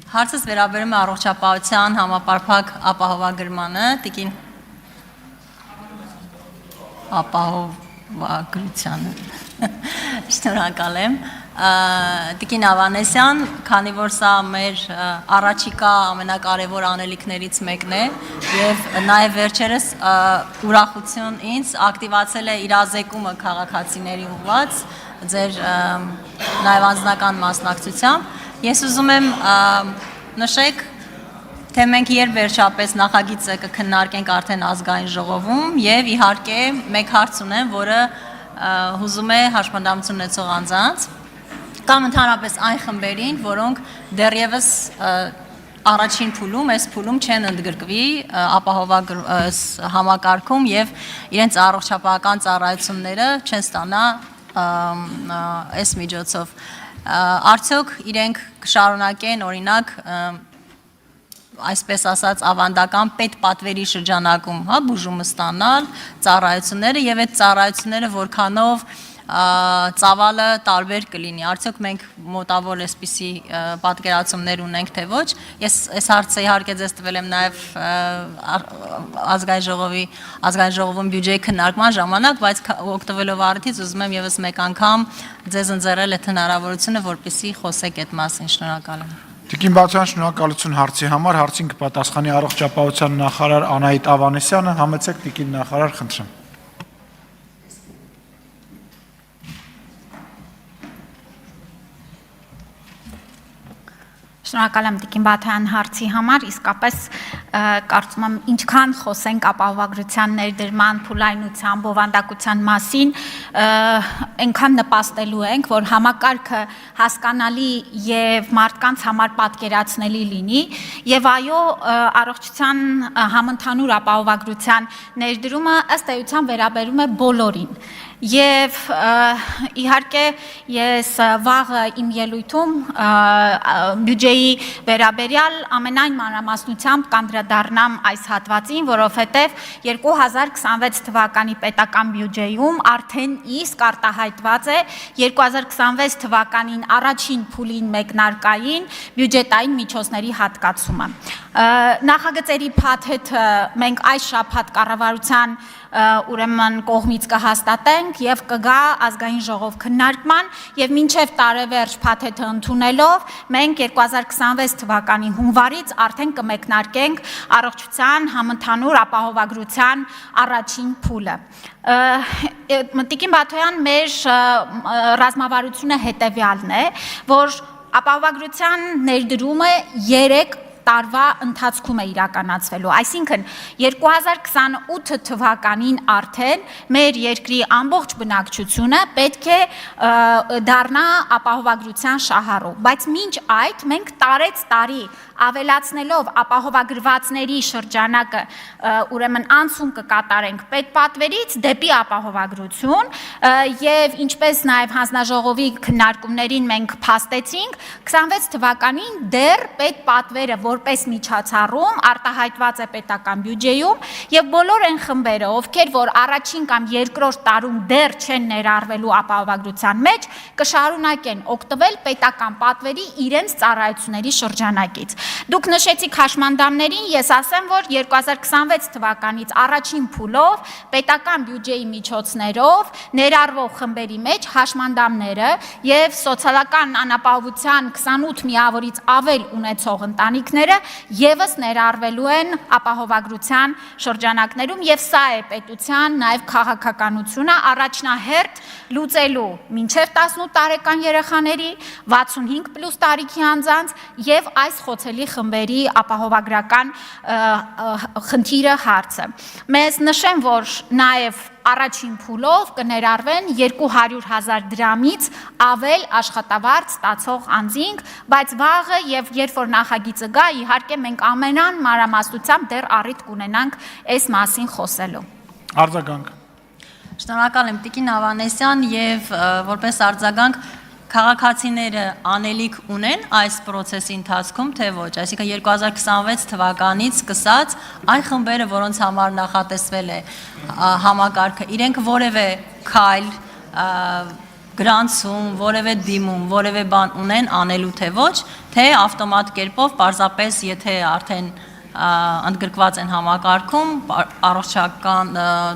Հարցս վերաբերում է առողջապահության համապարփակ ապահովագրմանը, տիկին ապահովագրությանը։ Շնորհակալ եմ։ Տիկին Ավանեսյան, քանի որ սա մեր առաջիկա ամենակարևոր անելիքներից մեկն է եւ նաեւ վերջերս ուրախություն ինձ ակտիվացել է իրազեկումը քաղաքացիների ուղղված ձեր նաեւ անձնական մասնակցությամբ։ Ես ուզում եմ նշեք, թե մենք երբ վերջապես նախագիծը կքննարկենք արդեն ազգային ժողովում եւ իհարկե մեկ հարց ունեմ, որը հուզում է հաշմանդամություն ունեցող անձանց կամ ընդհանրապես այն խմբերին, որոնք դեռևս առաջին փուլում, այս փուլում չեն ընդգրկվի ապահովագրում համակարգում եւ իրենց առողջապահական ծառայությունները չեն ստանա այս միջոցով։ Արդյոք իրենք կշարունակեն օրինակ այսպես ասած ավանդական պետպատվերի շրջանակում, հա, բուժումը ստանալ, ծառայությունները եւ այդ ծառայությունները որքանով ծավալը տարբեր կլինի։ Արդյոք մենք մոտավոր այսպիսի պատկերացումներ ունենք թե ոչ։ Ես հարցը իհարկե ձեզ տվել եմ նաեւ ազգային ժողովում բյուջեի քննարկման ժամանակ, բայց օգտվելով առիթից ուզում եմ եւս մեկ անգամ ձեզ ընձեռել այդ հնարավորությունը, որպեսզի խոսեք այդ մասին։ Շնորհակալ եմ։ Տիկին Բացյան, շնորհակալություն հարցի համար, հարցին կպատասխանի առողջապահության նախարար Անահիտ Ավանեսյանը, համեցեք տիկին նախարար, խնդրեմ։ Շնորհակալ եմ տիկին Բաթյան հարցի համար, իսկապես կարծում եմ ինչքան խոսենք ապահովագրության ներդրման, փուլայնության, բովանդակության մասին, այնքան նպաստելու ենք, որ համակարգը հասկանալի եւ մարդկանց համար պատկերացնելի լինի եւ այո, առողջության համընդհանուր ապահովագրության ներդրումը ըստ էության վերաբերում է բոլորին։ Եվ իհարկե ես վաղը իմ ելույթում բյուջեի վերաբերյալ ամենայն մանրամասնությամբ կանդրադառնամ այս հատվածին, որովհետև 2026 թվականի պետական բյուջեում արդեն իսկ արտահայտված է 2026 թվականին առաջին փուլին մեկնարկային բյուջետային միջոցների հատկացումը։ Նախագծերի փաթեթը մենք այս շաբաթ կառավարության ուրեմն կողմից կհաստատենք եւ կգա ազգային ժողով քննարկման եւ մինչեւ տարեվերջ փաթեթը ընդունելով մենք 2026 թվականի հունվարից արդեն կմեկնարկենք առողջության համընդհանուր ապահովագրության առաջին փուլը։ Տիկին Բաթոյան, մեր ռազմավարությունը հետեւյալն է, որ ապահովագրության ներդրումը 3 տարվա ընթացքում է իրականացվելու, այսինքն 2028 թվականին արդեն մեր երկրի ամբողջ բնակչությունը պետք է դառնա ապահովագրության շահառու, բայց մինչ այդ մենք տարեցտարի ավելացնելով ապահովագրվածների շրջանակը ուրեմն անցում կկատարենք պետպատվերից դեպի ապահովագրություն եւ ինչպես նաեւ հանձնաժողովի քննարկումներին մենք փաստեցինք 26 թվականին դեռ պետպատվերը որպես միջոցառում արտահայտված է պետական բյուջեում եւ բոլոր այն խմբերը, ովքեր որ առաջին կամ երկրորդ տարում դեռ չեն ներառվելու ապահովագրության մեջ, կշարունակեն օգտվել պետական պատվերի իրենց ծառայությունների շրջանակից։ Դուք նշեցիք հաշմանդամներին, ես ասեմ, որ 2026 թվականից առաջին փուլով պետական բյուջեի միջոցներով ներառվող խմբերի մեջ հաշմանդամները եւ սոցիալական անապահովության 28 միավորից ավել ունեցող ընտանիքները եւս ներառվելու են ապահովագրության շրջանակներում եւ սա է պետության նաեւ քաղաքականությունը առաջնահերթ լուծելու մինչեւ 18 տարեկան երեխաների 65+ տարիքի անձանց եւ այս խոցելի խմբերի ապահովագրական խնդիրը հարցը։ Մեզ նշեմ, որ նաև առաջին փուլով կներառվեն 200,000 դրամից ավել աշխատավարձ ստացող անձինք, բայց վաղը եւ երբ որ նախագիծը գա, իհարկե մենք ամենան մանրամասնությամբ դեռ առիթ կունենանք այս մասին խոսելու։ Արձագանք։ Շնորհակալ եմ տիկին Ավանեսյան եւ որպես արձագանք քաղաքացիները անելիք ունեն այս process-ի ընթացքում, թե ոչ, այսինքն 2026 թվականից սկսած այն խմբերը, որոնց համար նախատեսվել է համակարգը, իրենք որևէ քայլ գրանցում, որևէ դիմում, որևէ բան ունեն անելու թե ոչ, թե ավտոմատ կերպով պարզապես եթե արդեն ընդգրկված են համակարգում, առողջական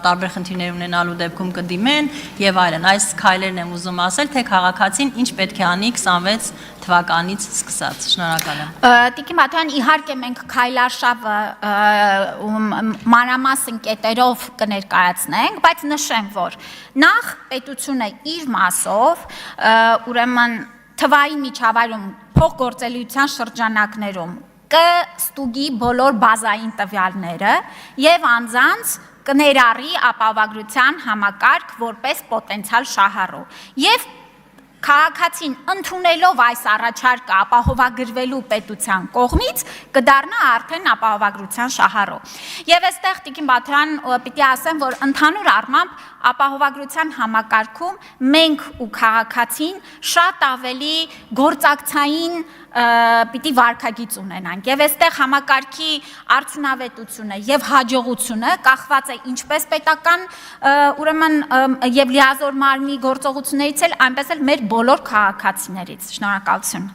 տարբեր խնդիրներ ունենալու դեպքում կդիմեն եւ այլն։ Այս քայլերն եմ ուզում ասել, թե քաղաքացին ինչ պետք է անի 26 թվականից սկսած։ Շնորհակալ եմ։ Տիկին Մաթոյան, իհարկե մենք քայլարշավը մանրամասն կետերով կներկայացնենք, բայց նշեմ, որ նախ պետությունը իր մասով, ուրեմն թվային միջավայրում փոխգործելիության շրջանակներում կստուգի բոլոր բազային տվյալները եւ անձանց կներառի ապահովագրության համակարգ որպես պոտենցիալ շահառու եւ քաղաքացին ընդունելով այս առաջարկը ապահովագրվելու պետության կողմից կդառնա արդեն ապահովագրության շահառու։ Եվ այստեղ Տիկին Բաթրյան պիտի ասեմ, որ ընդհանուր առմամբ ապահովագրության համակարգում մենք ու քաղաքացին շատ ավելի գործակցային պիտի վարքագիծ ունենանք եւ այստեղ համակարգի արդյունավետությունը եւ հաջողությունը կախված է ինչպես պետական ուրեմն եւ լիազոր մարմնի գործողություններից էլ այնպես էլ մեր բոլոր քաղաքացիներից։ Շնորհակալություն։